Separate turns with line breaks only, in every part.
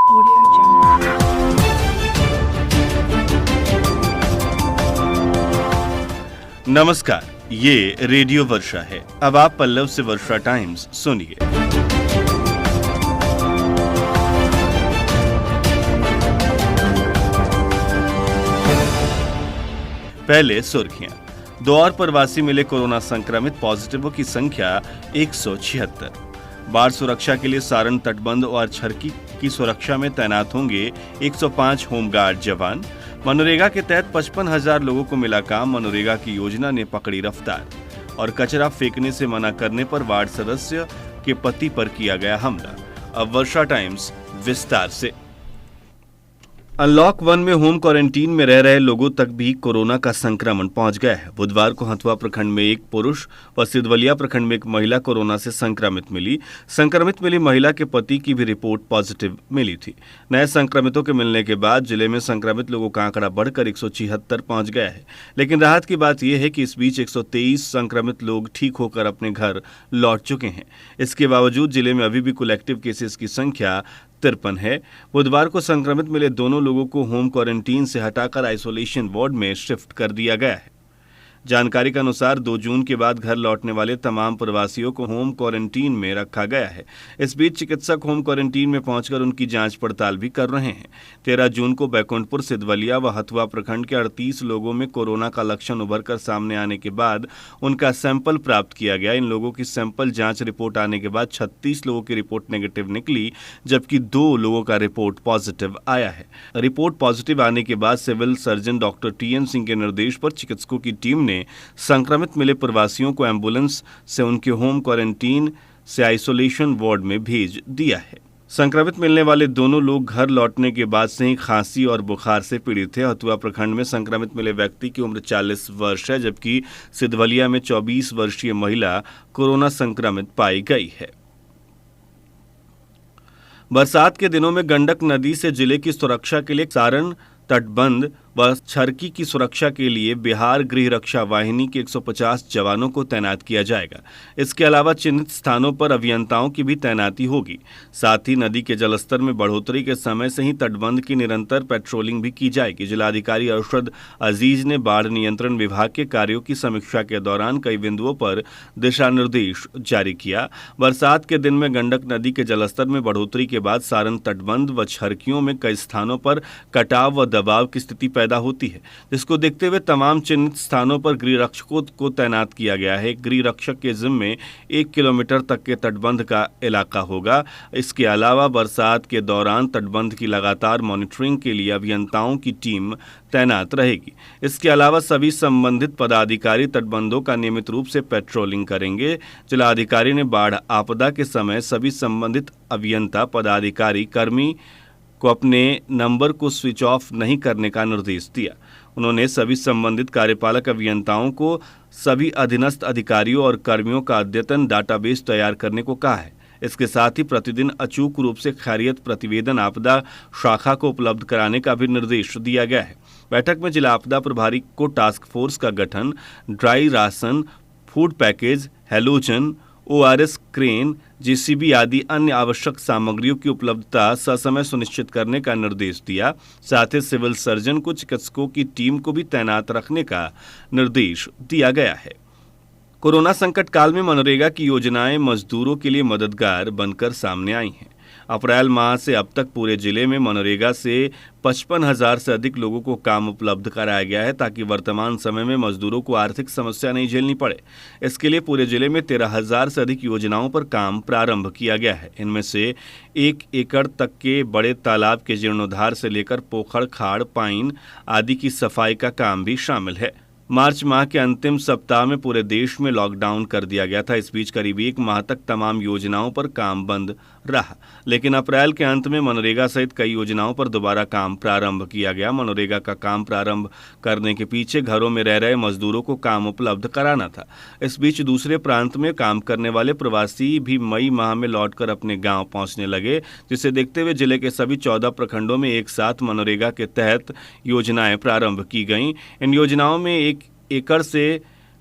Audio Jungle.
नमस्कार, ये radio वर्षा है। अब आप पल्लव से वर्षा टाइम्स सुनिए। पहले सुर्खियां। 2 और प्रवासी मिले कोरोना संक्रमित, पॉजिटिवों की संख्या 176। बाढ़ सुरक्षा के लिए सारण तटबंध और छरकी की सुरक्षा में तैनात होंगे 105 होमगार्ड जवान। मनरेगा के तहत 55,000 लोगों को मिला काम, मनरेगा की योजना ने पकड़ी रफ्तार। और कचरा फेंकने से मना करने पर वार्ड सदस्य के पति पर किया गया हमला। अब वर्षा टाइम्स विस्तार से। अनलॉक 1 में होम क्वारंटीन में रह रहे लोगों तक भी कोरोना का संक्रमण पहुंच गया है। बुधवार को हथुआ प्रखंड में एक पुरुष व सिधवलिया प्रखंड में एक महिला कोरोना से संक्रमित मिली महिला के पति की भी रिपोर्ट पॉजिटिव मिली थी। नए संक्रमितों के मिलने के बाद जिले में संक्रमित लोगों का आंकड़ा बढ़कर 176 पहुंच गया है। लेकिन राहत की बात यह है कि इस बीच 123 संक्रमित लोग ठीक होकर अपने घर लौट चुके हैं। इसके बावजूद जिले में अभी भी कुल एक्टिव केसेस की संख्या 53 है। बुधवार को संक्रमित मिले दोनों लोगों को होम क्वारंटीन से हटाकर आइसोलेशन वार्ड में शिफ्ट कर दिया गया है। जानकारी के अनुसार 2 जून के बाद घर लौटने वाले तमाम प्रवासियों को होम क्वारंटीन में रखा गया है। इस बीच चिकित्सक होम क्वारंटीन में पहुंचकर उनकी जांच पड़ताल भी कर रहे हैं। 13 जून को बैकुंठपुर, सिधवलिया व हथुआ प्रखंड के 38 लोगों में कोरोना का लक्षण उभर कर सामने आने के बाद उनका सैंपल प्राप्त किया गया। इन लोगों की सैंपल जांच रिपोर्ट आने के बाद 36 लोगों की रिपोर्ट नेगेटिव निकली, जबकि 2 लोगों का रिपोर्ट पॉजिटिव आया है। रिपोर्ट पॉजिटिव आने के बाद civil surgeon doctor TN Singh के निर्देश पर चिकित्सकों की टीम ने संक्रमित मिले प्रवासियों को एम्बुलेंस से उनके होम क्वारंटीन से आइसोलेशन वार्ड में भेज दिया है। संक्रमित मिलने वाले दोनों लोग घर लौटने के बाद से ही खांसी और बुखार से पीड़ित थे। हथुआ प्रखंड में संक्रमित मिले व्यक्ति की उम्र 40 वर्ष है, जबकि सिधवलिया में 24 वर्षीय महिला कोरोना संक्रमित पाई गई है। बरसात के दिनों में गंडक नदी से जिले की सुरक्षा के लिए सारण तटबंध व छरकी की सुरक्षा के लिए बिहार गृह रक्षा वाहिनी के 150 जवानों को तैनात किया जाएगा। इसके अलावा चिन्हित स्थानों पर अभियंताओं की भी तैनाती होगी। साथ ही नदी के जलस्तर में बढ़ोतरी के समय से ही तटबंध की निरंतर पेट्रोलिंग भी की जाएगी। जिलाधिकारी अरशद अजीज ने बाढ़ नियंत्रण विभाग के कार्यों की समीक्षा के दौरान कई बिंदुओं पर दिशा निर्देश जारी किया। बरसात के दिन में गंडक नदी के जलस्तर में बढ़ोतरी के बाद सारण तटबंध व छरकियों में कई स्थानों पर कटाव व दबाव की स्थिति पैदा होती है, जिसको देखते हुए तमाम चिन्हित स्थानों पर गृह रक्षकों को तैनात किया गया है। गृह रक्षक के जिम्मे 1 किलोमीटर तक के तटबंध का इलाका होगा। इसके अलावा बरसात के दौरान तटबंध की लगातार मॉनिटरिंग के लिए अभियंताओं की टीम तैनात रहेगी। इसके अलावा सभी संबंधित पदाधिकारी तटबंधों का नियमित रूप से पेट्रोलिंग करेंगे। जिलाधिकारी ने बाढ़ आपदा के समय सभी संबंधित अभियंता, पदाधिकारी, कर्मी को अपने नंबर को स्विच ऑफ नहीं करने का निर्देश दिया। उन्होंने सभी संबंधित कार्यपालक अभियंताओं को सभी अधीनस्थ अधिकारियों और कर्मियों का अद्यतन डाटाबेस तैयार करने को कहा है। इसके साथ ही प्रतिदिन अचूक रूप से खैरियत प्रतिवेदन आपदा शाखा को उपलब्ध कराने का भी निर्देश दिया गया है। बैठक में जिला आपदा प्रभारी को टास्क फोर्स का गठन, dry ration, food package, halogen, ORS crane, JCB आदि अन्य आवश्यक सामग्रियों की उपलब्धता ससमय सुनिश्चित करने का निर्देश दिया। साथ ही सिविल सर्जन को चिकित्सकों की टीम को भी तैनात रखने का निर्देश दिया गया है। कोरोना संकट काल में मनरेगा की योजनाएं मजदूरों के लिए मददगार बनकर सामने आई हैं। अप्रैल माह से अब तक पूरे जिले में मनरेगा से 55,000 से अधिक लोगों को काम उपलब्ध कराया गया है, ताकि वर्तमान समय में मजदूरों को आर्थिक समस्या नहीं झेलनी पड़े। इसके लिए पूरे जिले में 13,000 से अधिक योजनाओं पर काम प्रारंभ किया गया है। इनमें से 1 एकड़ तक के बड़े तालाब के जीर्णोद्धार से लेकर पोखर, खाड़, पाइन आदि की सफाई का काम भी शामिल है। मार्च माह के अंतिम सप्ताह में पूरे देश में लॉकडाउन कर दिया गया था। इस बीच करीब 1 माह तक तमाम योजनाओं पर काम बंद रहा, लेकिन अप्रैल के अंत में मनरेगा सहित कई योजनाओं पर दोबारा काम प्रारंभ किया गया। मनरेगा का काम प्रारंभ करने के पीछे घरों में रह रहे मजदूरों को काम उपलब्ध कराना था। इस बीच दूसरे प्रांत में काम करने वाले प्रवासी भी मई माह में लौटकर अपने गांव पहुंचने लगे, जिसे देखते हुए जिले के सभी 14 प्रखंडों में एक साथ मनरेगा के तहत योजनाएं प्रारंभ की गईं। इन योजनाओं में 1 एकड़ से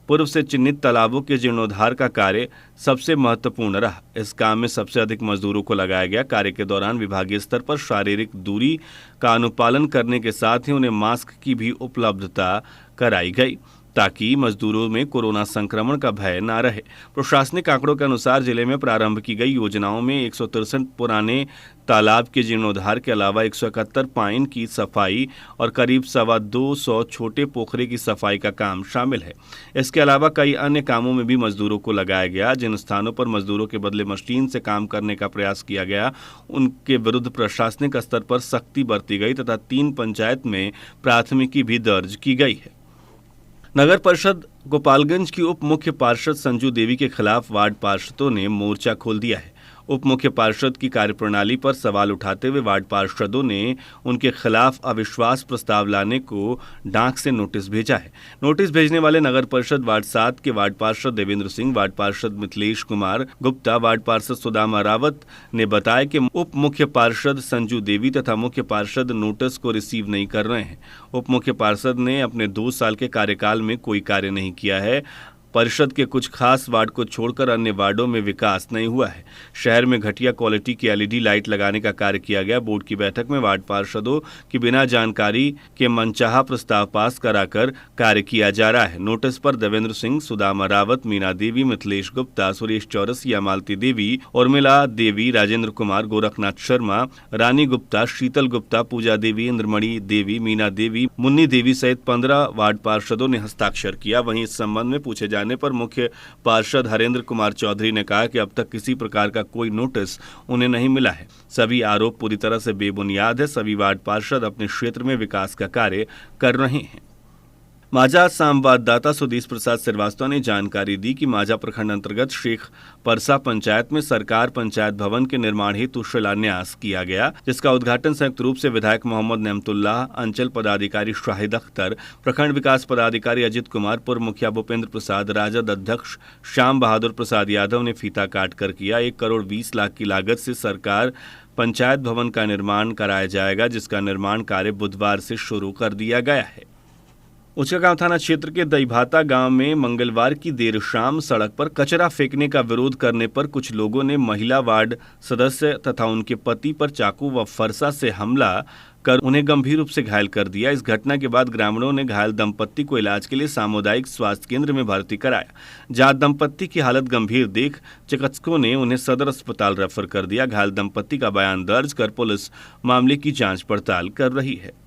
पूर्व से चिन्हित तालाबों के जीर्णोद्धार का कार्य सबसे महत्वपूर्ण रहा। इस काम में सबसे अधिक मजदूरों को लगाया गया। कार्य के दौरान विभागीय स्तर पर शारीरिक दूरी का अनुपालन करने के साथ ही उन्हें मास्क की भी उपलब्धता कराई गई ताकि मजदूरों में कोरोना संक्रमण का भय न रहे। प्रशासनिक आंकड़ों के अनुसार जिले में प्रारंभ की गई योजनाओं में 163 पुराने तालाब के जीर्णोद्धार के अलावा 171 पाइन की सफाई और करीब 225 छोटे पोखरे की सफाई का काम शामिल है। इसके अलावा कई अन्य कामों में भी मजदूरों को लगाया गया। जिन स्थानों पर मजदूरों के बदले मशीन से काम करने का प्रयास किया गया उनके विरुद्ध प्रशासनिक स्तर पर सख्ती बरती गई तथा 3 पंचायत में प्राथमिकी भी दर्ज की गई है। नगर परिषद गोपालगंज की उप मुख्य पार्षद संजू देवी के खिलाफ वार्ड पार्षदों ने मोर्चा खोल दिया है। उप मुख्य पार्षद की कार्यप्रणाली पर सवाल उठाते हुए वार्ड पार्षदों ने उनके खिलाफ अविश्वास प्रस्ताव लाने को डाक से नोटिस भेजा है। नोटिस भेजने वाले नगर परिषद वार्ड 7 के वार्ड पार्षद देवेंद्र सिंह, वार्ड पार्षद मिथिलेश कुमार गुप्ता, वार्ड पार्षद सुदामा रावत ने बताया कि उप मुख्य पार्षद संजू देवी तथा मुख्य पार्षद नोटिस को रिसीव नहीं कर रहे हैं। उप मुख्य पार्षद ने अपने 2 साल के कार्यकाल में कोई कार्य नहीं किया है। परिषद के कुछ खास वार्ड को छोड़कर अन्य वार्डों में विकास नहीं हुआ है। शहर में घटिया क्वालिटी की LED लाइट लगाने का कार्य किया गया। बोर्ड की बैठक में वार्ड पार्षदों की बिना जानकारी के मनचाहा प्रस्ताव पास कराकर कार्य किया जा रहा है। नोटिस पर देवेंद्र सिंह, सुदामा रावत, मीना देवी, मिथिलेश गुप्ता, सुरेश चौरसिया, मालती देवी, उर्मिला देवी, राजेंद्र कुमार, गोरखनाथ शर्मा, रानी गुप्ता, शीतल गुप्ता, पूजा देवी, इंद्रमणि देवी, मीना देवी, मुन्नी देवी सहित 15 वार्ड पार्षदों ने हस्ताक्षर किया। वहीं इस संबंध में पूछे जाने पर मुख्य पार्षद हरेंद्र कुमार चौधरी ने कहा कि अब तक किसी प्रकार का कोई नोटिस उन्हें नहीं मिला है। सभी आरोप पूरी तरह से बेबुनियाद है। सभी वार्ड पार्षद अपने क्षेत्र में विकास का कार्य कर रहे हैं। माजा संवाददाता सुदेश प्रसाद श्रीवास्तव ने जानकारी दी कि माजा प्रखंड अंतर्गत शेख परसा पंचायत में सरकार पंचायत भवन के निर्माण हेतु शिलान्यास किया गया, जिसका उद्घाटन संयुक्त रूप से विधायक मोहम्मद नेमतुल्लाह, अंचल पदाधिकारी शाहिद अख्तर, प्रखंड विकास पदाधिकारी अजित कुमार, पूर्व मुखिया भूपेंद्र प्रसाद, राजद अध्यक्ष श्याम बहादुर प्रसाद यादव ने फीता काट कर किया। 1 करोड़ 20 लाख की लागत से सरकार पंचायत भवन का निर्माण कराया जाएगा, जिसका निर्माण कार्य बुधवार से शुरू कर दिया गया है। उचकागांव थाना क्षेत्र के दईभाता गांव में मंगलवार की देर शाम सड़क पर कचरा फेंकने का विरोध करने पर कुछ लोगों ने महिला वार्ड सदस्य तथा उनके पति पर चाकू व फरसा से हमला कर उन्हें गंभीर रूप से घायल कर दिया। इस घटना के बाद ग्रामीणों ने घायल दंपत्ति को इलाज के लिए सामुदायिक स्वास्थ्य केंद्र में भर्ती कराया, जहां दंपत्ति की हालत गंभीर देख चिकित्सकों ने उन्हें सदर अस्पताल रेफर कर दिया। घायल दंपत्ति का बयान दर्ज कर पुलिस मामले की जांच पड़ताल कर रही है।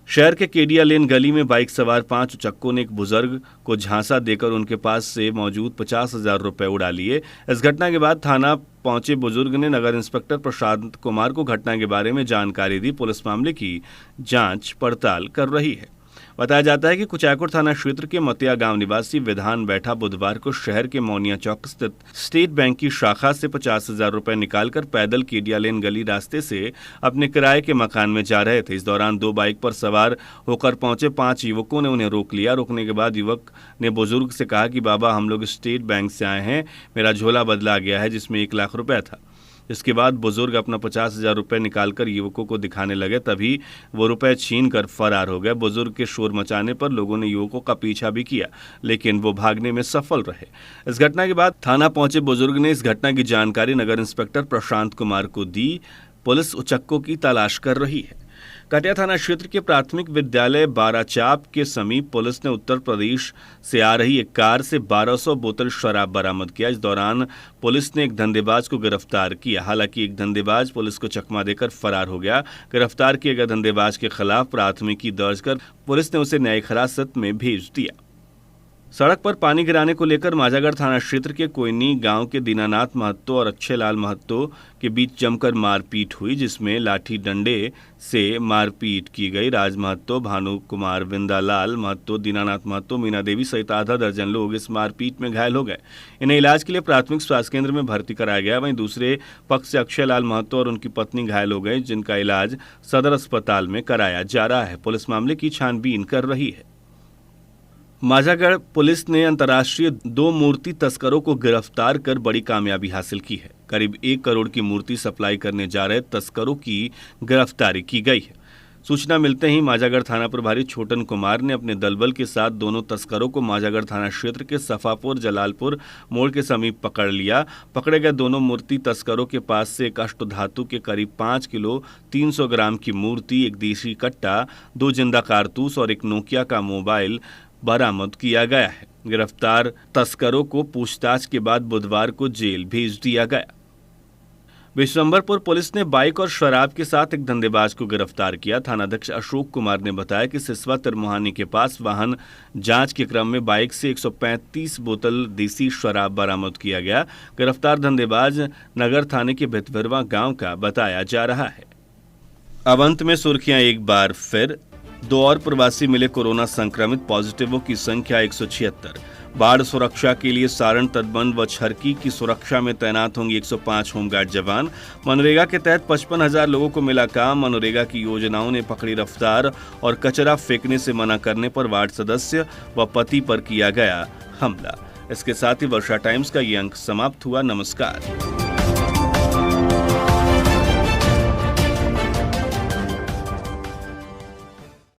शहर के केडिया लेन गली में बाइक सवार 5 उचक्कों ने एक बुजुर्ग को झांसा देकर उनके पास से मौजूद 50,000 रुपए उड़ा लिए। इस घटना के बाद थाना पहुंचे बुजुर्ग ने नगर इंस्पेक्टर प्रशांत कुमार को घटना के बारे में जानकारी दी। पुलिस मामले की जांच पड़ताल कर रही है। बताया जाता है कि कुचायकोट थाना क्षेत्र के मतिया गांव निवासी विधान बैठा बुधवार को शहर के मौनिया चौक स्थित स्टेट बैंक की शाखा से 50,000 रुपए निकालकर पैदल केडिया लेन गली रास्ते से अपने किराए के मकान में जा रहे थे। इस दौरान 2 बाइक पर सवार होकर पहुंचे 5 युवकों ने उन्हें रोक लिया। रोकने के बाद युवक ने बुजुर्ग से कहा कि बाबा, हम लोग स्टेट बैंक से आए हैं, मेरा झोला बदला गया है जिसमें 1 लाख रुपया था। इसके बाद बुजुर्ग अपना 50,000 रुपये निकालकर युवकों को दिखाने लगे, तभी वो रुपए छीन कर फरार हो गए। बुजुर्ग के शोर मचाने पर लोगों ने युवकों का पीछा भी किया, लेकिन वो भागने में सफल रहे। इस घटना के बाद थाना पहुंचे बुजुर्ग ने इस घटना की जानकारी नगर इंस्पेक्टर प्रशांत कुमार को दी। पुलिस उचक्कों की तलाश कर रही है। कटिया थाना क्षेत्र के प्राथमिक विद्यालय बाराचाप के समीप पुलिस ने उत्तर प्रदेश से आ रही एक कार से 1200 बोतल शराब बरामद किया। इस दौरान पुलिस ने एक धंधेबाज को गिरफ्तार किया। हालांकि एक धंधेबाज पुलिस को चकमा देकर फरार हो गया। गिरफ्तार किए गए धंधेबाज के खिलाफ प्राथमिकी दर्ज कर पुलिस ने उसे न्यायिक हिरासत में भेज दिया। सड़क पर पानी गिराने को लेकर माझागढ़ थाना क्षेत्र के कोयनी गांव के दीनानाथ महतो और अक्षय लाल महतो के बीच जमकर मारपीट हुई, जिसमें लाठी डंडे से मारपीट की गई। राज महतो, भानु कुमार, विंदालाल महतो, दीनानाथ महतो, मीना देवी सहित आधा दर्जन लोग इस मारपीट में घायल हो गए। इन्हें इलाज के लिए प्राथमिक स्वास्थ्य केंद्र में भर्ती कराया गया। वहीं दूसरे पक्ष से अक्षय लाल महतो और उनकी पत्नी घायल हो गए, जिनका इलाज सदर अस्पताल में कराया जा रहा है। पुलिस मामले की छानबीन कर रही है। माझागढ़ पुलिस ने अंतर्राष्ट्रीय 2 मूर्ति तस्करों को गिरफ्तार कर बड़ी कामयाबी हासिल की है। करीब 1 करोड़ की मूर्ति सप्लाई करने जा रहे तस्करों की गिरफ्तारी की गई है। सूचना मिलते ही माजागढ़ थाना प्रभारी छोटन कुमार ने अपने दलबल के साथ दोनों तस्करों को माजागढ़ थाना क्षेत्र के सफापुर जलालपुर मोड़ के समीप पकड़ लिया। पकड़े गए दोनों मूर्ति तस्करों के पास से एक अष्टधातु के करीब 5 किलो 300 ग्राम की मूर्ति, एक देशी कट्टा, 2 जिंदा कारतूस और एक नोकिया का मोबाइल बरामद किया गया है। गिरफ्तार तस्करों को पूछताछ के बाद बुधवार को जेल भेज दिया गया। विश्वंभरपुर पुलिस ने बाइक और शराब के साथ एक धंधेबाज को गिरफ्तार किया। थानाध्यक्ष अशोक कुमार ने बताया कि सिसवा तिरमुहानी के पास वाहन जांच के क्रम में बाइक से 135 बोतल देसी शराब बरामद किया गया। गिरफ्तार धंधेबाज नगर थाने के भितविरवा गांव का बताया जा रहा है। अब अंत में सुर्खियां एक बार फिर। 2 और प्रवासी मिले कोरोना संक्रमित, पॉजिटिवों की संख्या 176। बाढ़ सुरक्षा के लिए सारण, तटबंध व छरकी की सुरक्षा में तैनात होंगे 105 होमगार्ड जवान। मनरेगा के तहत 55,000 लोगों को मिला काम। मनरेगा की योजनाओं ने पकड़ी रफ्तार और कचरा फेंकने से मना करने पर वार्ड सदस्य व पति पर किया गया हमला। इसके साथ ही वर्षा टाइम्स का ये अंक समाप्त हुआ। नमस्कार।